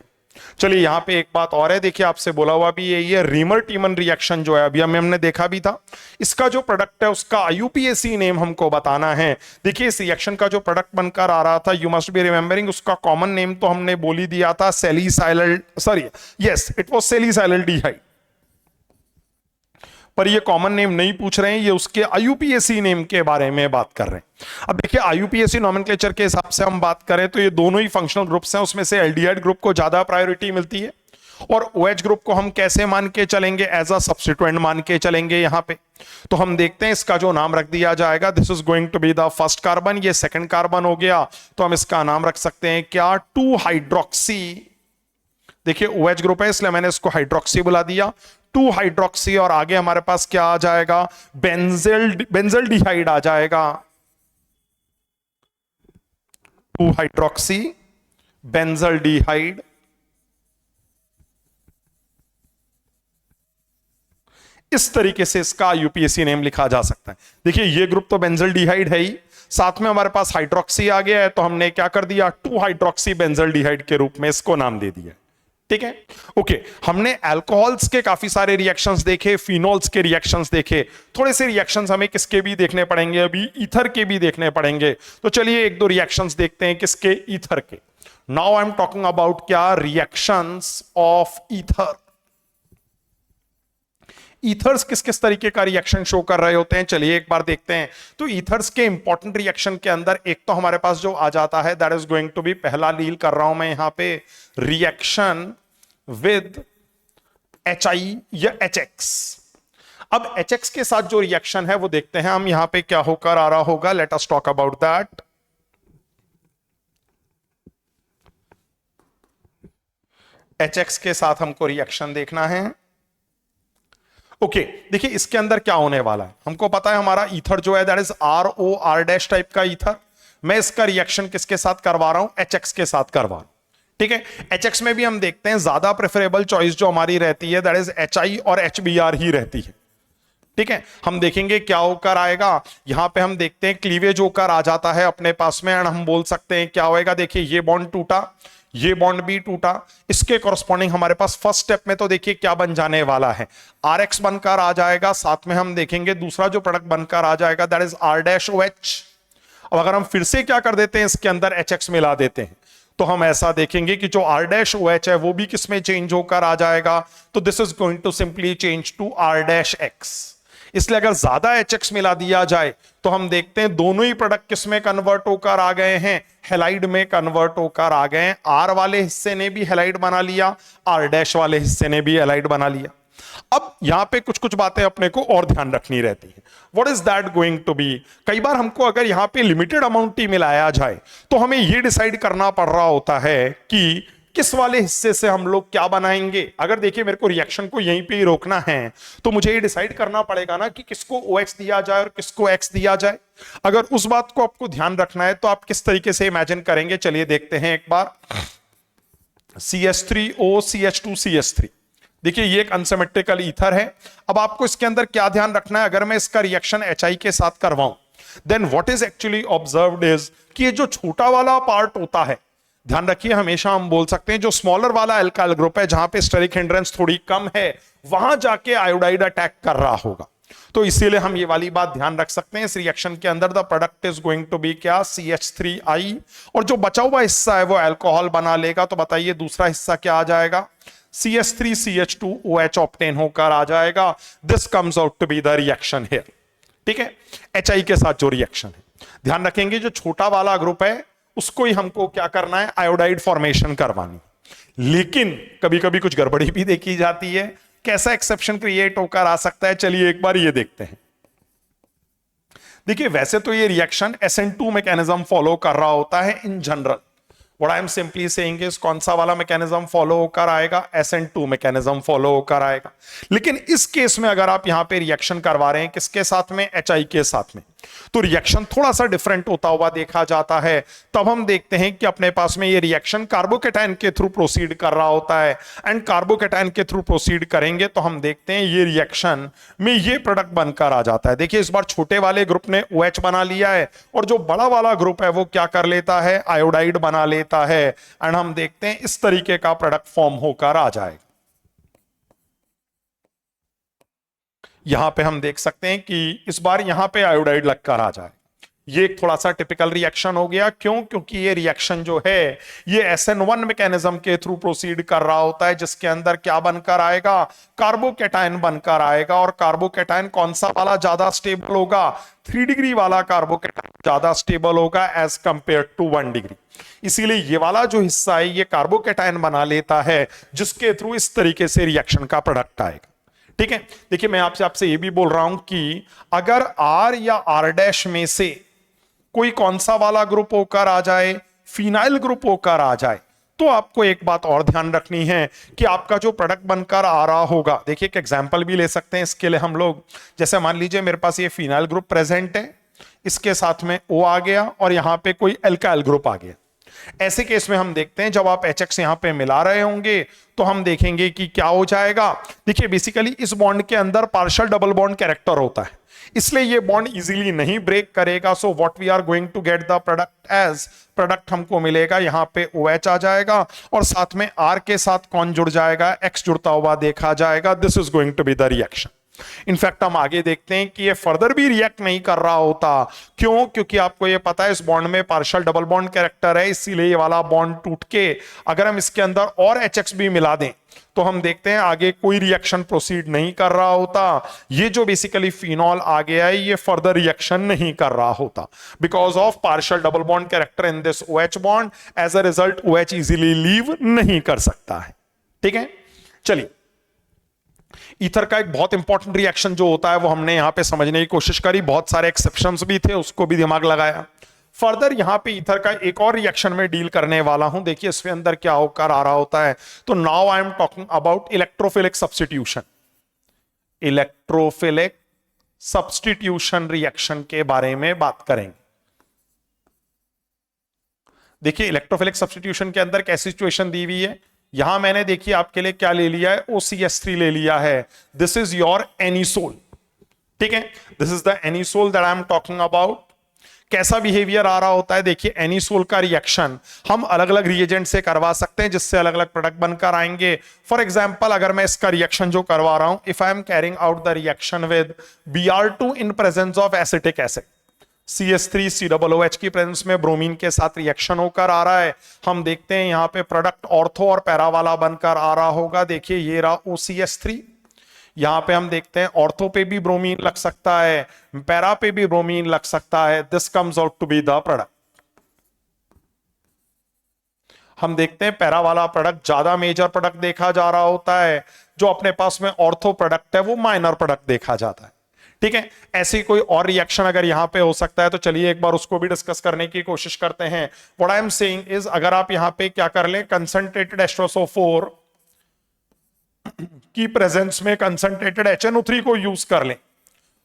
चलिए यहां पे एक बात और है, देखिए आपसे बोला हुआ भी ये रीमर टीमन रिएक्शन जो है अभी हमने देखा भी था, इसका जो प्रोडक्ट है उसका IUPAC नेम हमको बताना है। देखिए इस रिएक्शन का जो प्रोडक्ट बनकर आ रहा था, यू मस्ट बी रिमेंबरिंग, उसका कॉमन नेम तो हमने बोल ही दिया था, सेलिसाइलल, सॉरी यस इट वाज सेलिसाइलल्डिहाइड। पर ये कॉमन नेम नहीं पूछ रहे हैं, ये उसके IUPAC नेम के बारे में बात कर रहे हैं। अब देखिए IUPAC नोमेनक्लेचर के हिसाब से हम बात करें तो ये दोनों ही फंक्शनल ग्रुप्स हैं, उसमें से एल्डिहाइड ग्रुप को ज्यादा प्रायोरिटी मिलती है, और OH ग्रुप को हम कैसे मान के चलेंगे, एज अ सब्स्टिट्यूएंट मान के चलेंगे यहां पे। तो हम देखते हैं इसका जो नाम रख दिया जाएगा, this is going to be the first carbon, ये सेकंड कार्बन हो गया, तो हम इसका नाम रख सकते हैं क्या, 2 हाइड्रोक्सी। देखिए OH ग्रुप है इसलिए मैंने इसको हाइड्रोक्सी बुला दिया, 2 हाइड्रोक्सी, और आगे हमारे पास क्या आ जाएगा, बेंजल्डिहाइड आ जाएगा, 2 हाइड्रोक्सी बेंजल्डिहाइड। इस तरीके से इसका IUPAC नेम लिखा जा सकता है। देखिए ये ग्रुप तो बेंजल्डिहाइड है ही, साथ में हमारे पास हाइड्रोक्सी आ गया है, तो हमने क्या कर दिया, 2 हाइड्रोक्सी बेंजल्डिहाइड के रूप में इसको नाम दे दिया। ठीक है, ओके। हमने अल्कोहल्स के काफी सारे रिएक्शंस देखे, फिनॉल्स के रिएक्शंस देखे, थोड़े से रिएक्शंस हमें किसके भी देखने पड़ेंगे, अभी ईथर के भी देखने पड़ेंगे। तो चलिए एक दो रिएक्शंस देखते हैं किसके, ईथर के। Now I am talking about क्या, रिएक्शंस ऑफ ईथर। ईथर्स किस किस तरीके का रिएक्शन शो कर रहे होते हैं, चलिए एक बार देखते हैं। तो ईथर्स के इंपॉर्टेंट रिएक्शन के अंदर एक तो हमारे पास जो आ जाता है, that is going to be, पहला लील कर रहा हूं मैं यहां पे, रिएक्शन विद HI या HX। अब HX के साथ जो रिएक्शन है वो देखते हैं हम यहां पे क्या होकर आ रहा होगा, late us talk about that. HX के साथ हमको रिएक्शन देखना है, ओके देखिए इसके अंदर क्या होने वाला है, हमको पता है हमारा ईथर जो है that is RO R' type का ईथर। मैं इसका रिएक्शन किसके साथ करवा रहा हूं, HX के साथ करवा रहा हूं। ठीक है, HX में भी हम देखते हैं ज्यादा प्रेफरेबल चॉइस जो हमारी रहती है दैट इज HI और HBr ही रहती है। ठीक है, हम देखेंगे क्या होकर आएगा, यहां पे हम देखते हैं क्लीवेज होकर आ जाता है अपने पास में, एंड हम बोल सकते हैं क्या होएगा, देखिए ये बॉन्ड टूटा, ये बॉन्ड भी टूटा, इसके कॉरस्पॉन्डिंग हमारे पास फर्स्ट स्टेप में तो देखिए क्या बन जाने वाला है, RX बनकर आ जाएगा, साथ में हम देखेंगे दूसरा जो प्रोडक्ट बनकर आ जाएगा दैट इज R'OH। अब अगर हम फिर से क्या कर देते हैं, इसके अंदर HX मिला देते हैं, तो हम ऐसा देखेंगे कि जो R'OH है वो भी किसमें चेंज होकर आ जाएगा, तो this is going to simply change to R'(X। इसलिए अगर ज्यादा HX मिला दिया जाए तो हम देखते हैं दोनों ही प्रोडक्ट किसमें कन्वर्ट होकर आ गए हैं, हेलाइड में कन्वर्ट होकर आ गए हैं। R वाले हिस्से ने भी हेलाइड बना लिया, R' वाले हिस्से ने भी हेलाइड बना लिया। अब यहां पे कुछ कुछ बातें अपने को और ध्यान रखनी रहती है। What is that going to be, कई बार हमको अगर यहां पे लिमिटेड अमाउंट ही मिलाया जाए तो हमें यह डिसाइड करना पड़ रहा होता है कि किस वाले हिस्से से हम लोग क्या बनाएंगे। अगर देखिए मेरे को रिएक्शन को यहीं पे ही रोकना है तो मुझे ये डिसाइड करना पड़ेगा ना कि किसको OX दिया जाए और किसको X दिया जाए। अगर उस बात को आपको ध्यान रखना है तो आप किस तरीके से इमेजिन करेंगे, चलिए देखते हैं एक बार। CH3O CH2 CH3, देखिए ये एक अनसिमेट्रिकल ईथर है। अब आपको इसके अंदर क्या ध्यान रखना है, अगर मैं इसका रिएक्शन HI के साथ करवाऊं then what is actually observed is कि ये जो छोटा वाला पार्ट होता है, ध्यान रखिए हमेशा हम बोल सकते हैं जो स्मॉलर वाला एल्काइल ग्रुप है जहां पे स्टेरिक हिंड्रेंस थोड़ी कम है वहां जाके आयोडाइड अटैक कर रहा होगा। तो इसीलिए हम ये वाली बात ध्यान रख सकते हैं, इस रिएक्शन के अंदर the product is going to be क्या, CH3I, और जो बचा हुआ हिस्सा है वो अल्कोहल बना लेगा। तो बताइए दूसरा हिस्सा क्या आ जाएगा, CH3CH2OH ऑब्टेन होकर आ जाएगा। This comes out to be the reaction here. ठीक है, HI के साथ जो रिएक्शन है, ध्यान रखेंगे जो छोटा वाला ग्रुप है उसको ही हमको क्या करना है, आयोडाइड फॉर्मेशन करवानी। लेकिन कभी कभी कुछ गड़बड़ी भी देखी जाती है, कैसा एक्सेप्शन क्रिएट होकर आ सकता है, चलिए एक बार ये देखते हैं। देखिए वैसे तो ये रिएक्शन SN2 मैकेनिज्म फॉलो कर रहा होता है in general. What I am simply saying is कौन सा वाला मैकेनिज्म फॉलो होकर आएगा, SN2 मैकेनिज्म फॉलो होकर आएगा। लेकिन इस केस में अगर आप यहां पे रिएक्शन करवा रहे हैं किसके साथ में, HI के साथ में, तो रिएक्शन थोड़ा सा डिफरेंट होता हुआ देखा जाता है। तब हम देखते हैं कि अपने पास में ये रिएक्शन कार्बोकेटाइन के थ्रू प्रोसीड कर रहा होता है, एंड कार्बोकेटाइन के थ्रू प्रोसीड करेंगे तो हम देखते हैं ये रिएक्शन में ये प्रोडक्ट बनकर आ जाता है। देखिए इस बार छोटे वाले ग्रुप ने OH बना लिया है और जो बड़ा वाला ग्रुप है वो क्या कर लेता है, आयोडाइड बना लेता है, एंड हम देखते हैं इस तरीके का प्रोडक्ट फॉर्म होकर आ जाएगा। यहां पे हम देख सकते हैं कि इस बार यहां पे आयोडाइड लगकर आ जाए। ये एक थोड़ा सा टिपिकल रिएक्शन हो गया, क्यों, क्योंकि ये रिएक्शन जो है ये SN1 मैकेनिज्म के थ्रू प्रोसीड कर रहा होता है, जिसके अंदर क्या बनकर आएगा, कार्बोकेटाइन बनकर आएगा। और कार्बोकेटाइन कौन सा वाला ज्यादा स्टेबल होगा, 3 डिग्री वाला कार्बोकेटाइन ज्यादा स्टेबल होगा एज कंपेयर टू 1 डिग्री। इसीलिए ये वाला जो हिस्सा है ये कार्बोकेटाइन बना लेता है, जिसके थ्रू इस तरीके से रिएक्शन का प्रोडक्ट आएगा। ठीक है, देखिए मैं आपसे ये भी बोल रहा हूं कि अगर R या R' में से कोई कौन सा वाला ग्रुप होकर आ जाए, फिनाइल ग्रुप होकर आ जाए, तो आपको एक बात और ध्यान रखनी है कि आपका जो प्रोडक्ट बनकर आ रहा होगा, देखिए एक एग्जांपल भी ले सकते हैं इसके लिए हम लोग। जैसे मान लीजिए मेरे पास ये फिनाइल ग्रुप प्रेजेंट है, इसके साथ में O आ गया और यहां पे कोई एल्काइल ग्रुप आ गया। ऐसे केस में हम देखते हैं जब आप HX यहां पे मिला रहे होंगे तो हम देखेंगे कि क्या हो जाएगा। देखिए बेसिकली इस बॉन्ड के अंदर पार्शियल डबल बॉन्ड कैरेक्टर होता है, इसलिए ये बॉन्ड इजीली नहीं ब्रेक करेगा। So what we are going to get the product as, product हमको मिलेगा यहां पे OH आ जाएगा और साथ में R के साथ कौन जुड़ जाएगा, X जुड़ता हुआ देखा जाएगा। This is going to be the reaction. In fact हम आगे देखते हैं कि ये फर्दर भी रिएक्ट नहीं कर रहा होता, क्यों, क्योंकि आपको ये पता है इस बॉन्ड में पार्शियल डबल बॉन्ड कैरेक्टर है, इसीलिए ये वाला बॉन्ड टूट के अगर हम इसके अंदर और HX भी मिला दें तो हम देखते हैं आगे कोई रिएक्शन प्रोसीड नहीं कर रहा होता। ये जो बेसिकली फिनॉल आ गया है ये फर्दर रिएक्शन नहीं कर रहा होता because of partial double bond character in this OH bond. As a result OH easily leave नहीं कर सकता है। ठीक है, चलिए ईथर का एक बहुत इंपॉर्टेंट रिएक्शन जो होता है वो हमने यहां पे समझने की कोशिश करी, बहुत सारे एक्सेप्शंस भी थे, उसको भी दिमाग लगाया। फर्दर यहां पे ईथर का एक और रिएक्शन में डील करने वाला हूं। देखिए इसके अंदर क्या होकर आ रहा होता है, तो now I am talking about electrophilic substitution. Electrophilic substitution reaction के बारे में बात करेंगे। देखिए इलेक्ट्रोफिलिक सब्स्टिट्यूशन के अंदर कैसी सिचुएशन दी हुई है, यहां मैंने देखिए आपके लिए क्या ले लिया है, OCS3 ले लिया है। दिस इज योर एनिसोल, ठीक है, this is the anisole that I am talking about. कैसा बिहेवियर आ रहा होता है, देखिए एनिसोल का रिएक्शन हम अलग अलग रिएजेंट से करवा सकते हैं जिससे अलग अलग प्रोडक्ट बनकर आएंगे। फॉर एग्जांपल अगर मैं इसका रिएक्शन जो करवा रहा हूं, if I am carrying out the reaction with Br2 in presence of acetic acid, CH3 COOH की प्रेजेंस में ब्रोमीन के साथ रिएक्शन होकर आ रहा है, हम देखते हैं यहां पे प्रोडक्ट ऑर्थो और पैरा वाला बनकर आ रहा होगा। देखिए ये रहा OCS3, यहां पे हम देखते हैं ऑर्थो पे भी ब्रोमीन लग सकता है, पैरा पे भी ब्रोमीन लग सकता है। This comes out to be the product. हम देखते हैं पैरा वाला प्रोडक्ट ज्यादा मेजर प्रोडक्ट देखा जा रहा होता है, जो अपने पास में ऑर्थो प्रोडक्ट है वो माइनर प्रोडक्ट देखा जाता है, ठीक है। ऐसी कोई और रिएक्शन अगर यहां पे हो सकता है तो चलिए एक बार उसको भी डिस्कस करने की कोशिश करते हैं। What I am saying is, अगर आप यहां पे क्या कर लें, कंसंट्रेटेड H2SO4 की प्रेजेंस में कंसंट्रेटेड HNO3 को यूज कर लें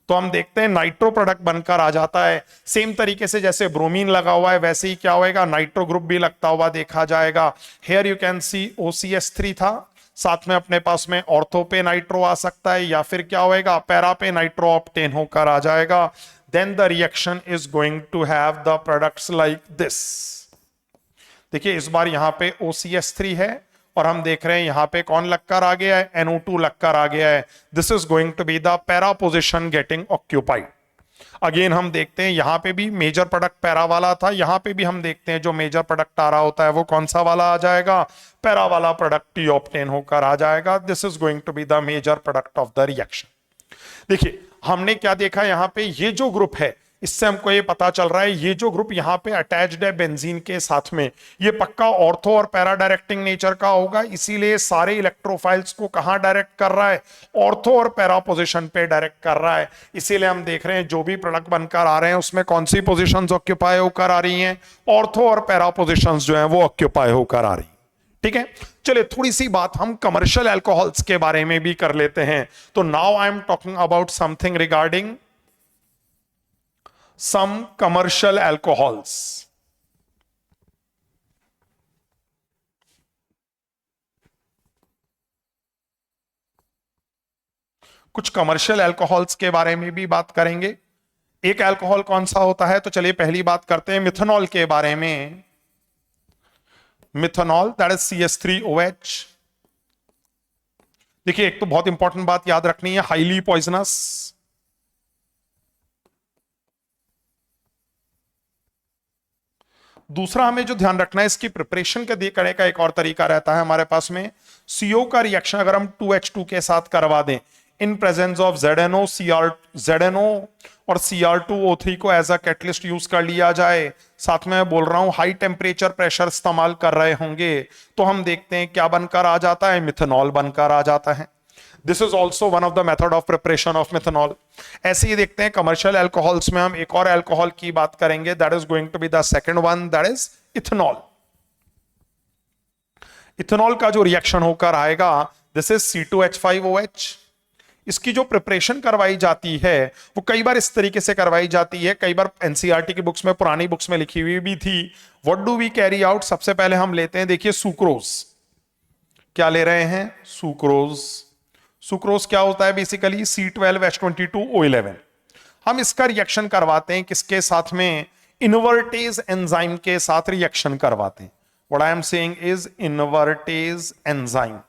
तो हम देखते हैं नाइट्रो प्रोडक्ट बनकर आ जाता है। सेम तरीके से जैसे ब्रोमीन लगा हुआ है वैसे ही क्या होएगा, नाइट्रो ग्रुप भी लगता हुआ देखा जाएगा। Hair you can see OCS3 था, साथ में अपने पास में ऑर्थो पे नाइट्रो आ सकता है या फिर क्या होएगा, पैरा पे नाइट्रो ऑब्टेन होकर आ जाएगा। Then the reaction is going to have the products like this. देखिए इस बार यहां पे OCS3 है और हम देख रहे हैं यहां पे कौन लगकर आ गया है, NO2 लगकर आ गया है। This is going to be the para position getting occupied. Again हम देखते हैं यहां पे भी मेजर प्रोडक्ट पैरा वाला था, यहां पे भी हम देखते हैं जो मेजर प्रोडक्ट आ रहा होता है वो कौन सा वाला आ जाएगा, पैरा वाला प्रोडक्ट टी ऑब्टेन होकर आ जाएगा। This is going to be the major product of the reaction. देखिए हमने क्या देखा यहां पे, ये जो ग्रुप है इससे हमको ये पता चल रहा है ये जो ग्रुप यहां पे अटैच्ड है बेंजीन के साथ में, ये पक्का ऑर्थो और पैरा डायरेक्टिंग नेचर का होगा, इसीलिए सारे इलेक्ट्रोफाइल्स को कहां डायरेक्ट कर रहा है, ऑर्थो और पैरा पोजीशन पे डायरेक्ट कर रहा है। इसीलिए हम देख रहे हैं जो भी प्रोडक्ट बनकर आ रहे हैं उसमें कौन सी पोजीशंस ऑक्यूपाई होकर आ रही हैं, ऑर्थो और पैरा पोजीशंस जो है वो ऑक्यूपाई होकर आ रही है, ठीक है। चलिए थोड़ी सी बात हम कमर्शियल अल्कोहल्स के बारे में भी कर लेते हैं। तो now I am talking about something regarding some commercial alcohols। कुछ कमर्शियल अल्कोहल्स के बारे में भी बात करेंगे। एक अल्कोहल कौन सा होता है, तो चलिए पहली बात करते हैं मिथेनॉल के बारे में। Methanol that is CH3OH। देखिए एक तो बहुत इंपॉर्टेंट बात याद रखनी है, हाईली पॉइजनस। दूसरा हमें जो ध्यान रखना है इसकी प्रिपरेशन का करने का एक और तरीका रहता है हमारे पास में। CO का रिएक्शन अगर हम 2H2 के साथ करवा दें इन प्रेजेंस ऑफ ZNO और Cr2O3 को एज अ कैटलिस्ट यूज कर लिया जाए, साथ में मैं बोल रहा हूं हाई टेम्परेचर प्रेशर इस्तेमाल कर रहे होंगे, तो हम देखते हैं क्या बनकर आ जाता है, मिथेनॉल बनकर आ जाता है। This is also one of the method of preparation of methanol. ऐसे ही देखते हैं कमर्शियल अल्कोहल्स में हम एक और अल्कोहल की बात करेंगे, that is going to be the second one, that is ethanol. Ethanol का जो रिएक्शन होकर आएगा, दिस इज C2H5OH। इसकी जो प्रिपरेशन करवाई जाती है वो कई बार इस तरीके से करवाई जाती है, कई बार एनसीईआरटी की बुक्स में, पुरानी बुक्स में लिखी हुई भी थी। What do we carry out, सबसे पहले हम लेते हैं, देखिए सुक्रोज। क्या ले रहे हैं, सुक्रोज। सुक्रोज क्या होता है बेसिकली, C12H22O11। हम इसका रिएक्शन करवाते हैं किसके साथ में, इनवर्टेज एंजाइम के साथ रिएक्शन करवाते हैं। What I am saying is invertase enzyme.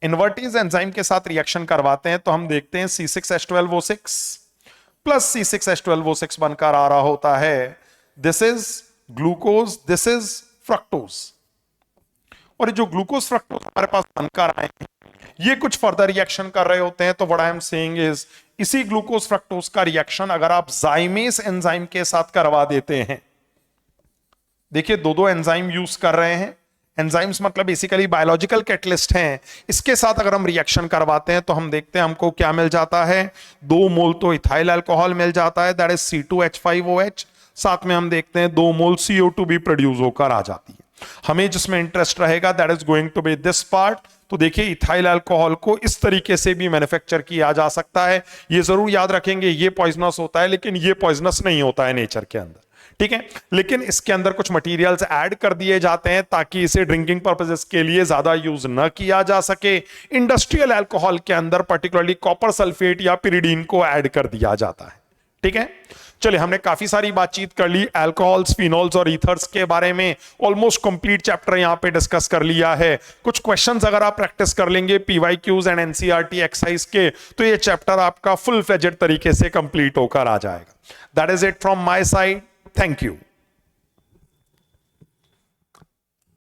Invertase enzyme के साथ रिएक्शन करवाते हैं तो हम देखते हैं C6H12O6 प्लस C6H12O6 बनकर आ रहा होता है। This is glucose, this is fructose. और जो ग्लूकोज फ्रक्टोज हमारे पास बनकर आए हैं ये कुछ फर्दर रिएक्शन कर रहे होते हैं। तो what I am saying is इसी ग्लूकोज फ्रक्टोज का रिएक्शन अगर आप जाइमेस एंजाइम के साथ करवा देते हैं, देखिए दो एंजाइम यूज कर रहे हैं, एंजाइम्स मतलब बेसिकली बायोलॉजिकल कैटलिस्ट हैं, इसके साथ अगर हम रिएक्शन करवाते हैं तो हम देखते हैं हमको क्या मिल जाता है, 2 मोल तो इथाइल अल्कोहल मिल जाता है, दैट इज C2H5OH। साथ में हम देखते हैं 2 मोल CO2 भी प्रोड्यूस होकर आ जाती है। हमें जिसमें इंटरेस्ट रहेगा that is going to be this part, तो देखिए इथाइल अल्कोहल को इस तरीके से भी मैन्युफैक्चर किया जा सकता है। ये जरूर याद रखेंगे, ये पॉइजनस होता है लेकिन ये पॉइजनस नहीं होता है नेचर के अंदर, ठीक है। लेकिन इसके अंदर कुछ मटेरियल्स ऐड कर दिए जाते हैं ताकि इसे ड्रिंकिंग पर्पसेस के लिए ज्यादा यूज न किया जा सके। इंडस्ट्रियल अल्कोहल के अंदर पर्टिकुलरली कॉपर सल्फेट या पिरिडीन को ऐड कर दिया जाता है, ठीक है। चलिए, हमने काफी सारी बातचीत कर ली अल्कोहल्स, फिनोल्स और ईथर्स के बारे में। ऑलमोस्ट कंप्लीट चैप्टर यहां पे डिस्कस कर लिया है। कुछ क्वेश्चंस अगर आप प्रैक्टिस कर लेंगे पीवाईक्यूज एंड एनसीईआरटी एक्सरसाइज के, तो ये चैप्टर आपका फुल फ्लेजेड तरीके से कंप्लीट होकर आ जाएगा। That is it from my side. Thank you.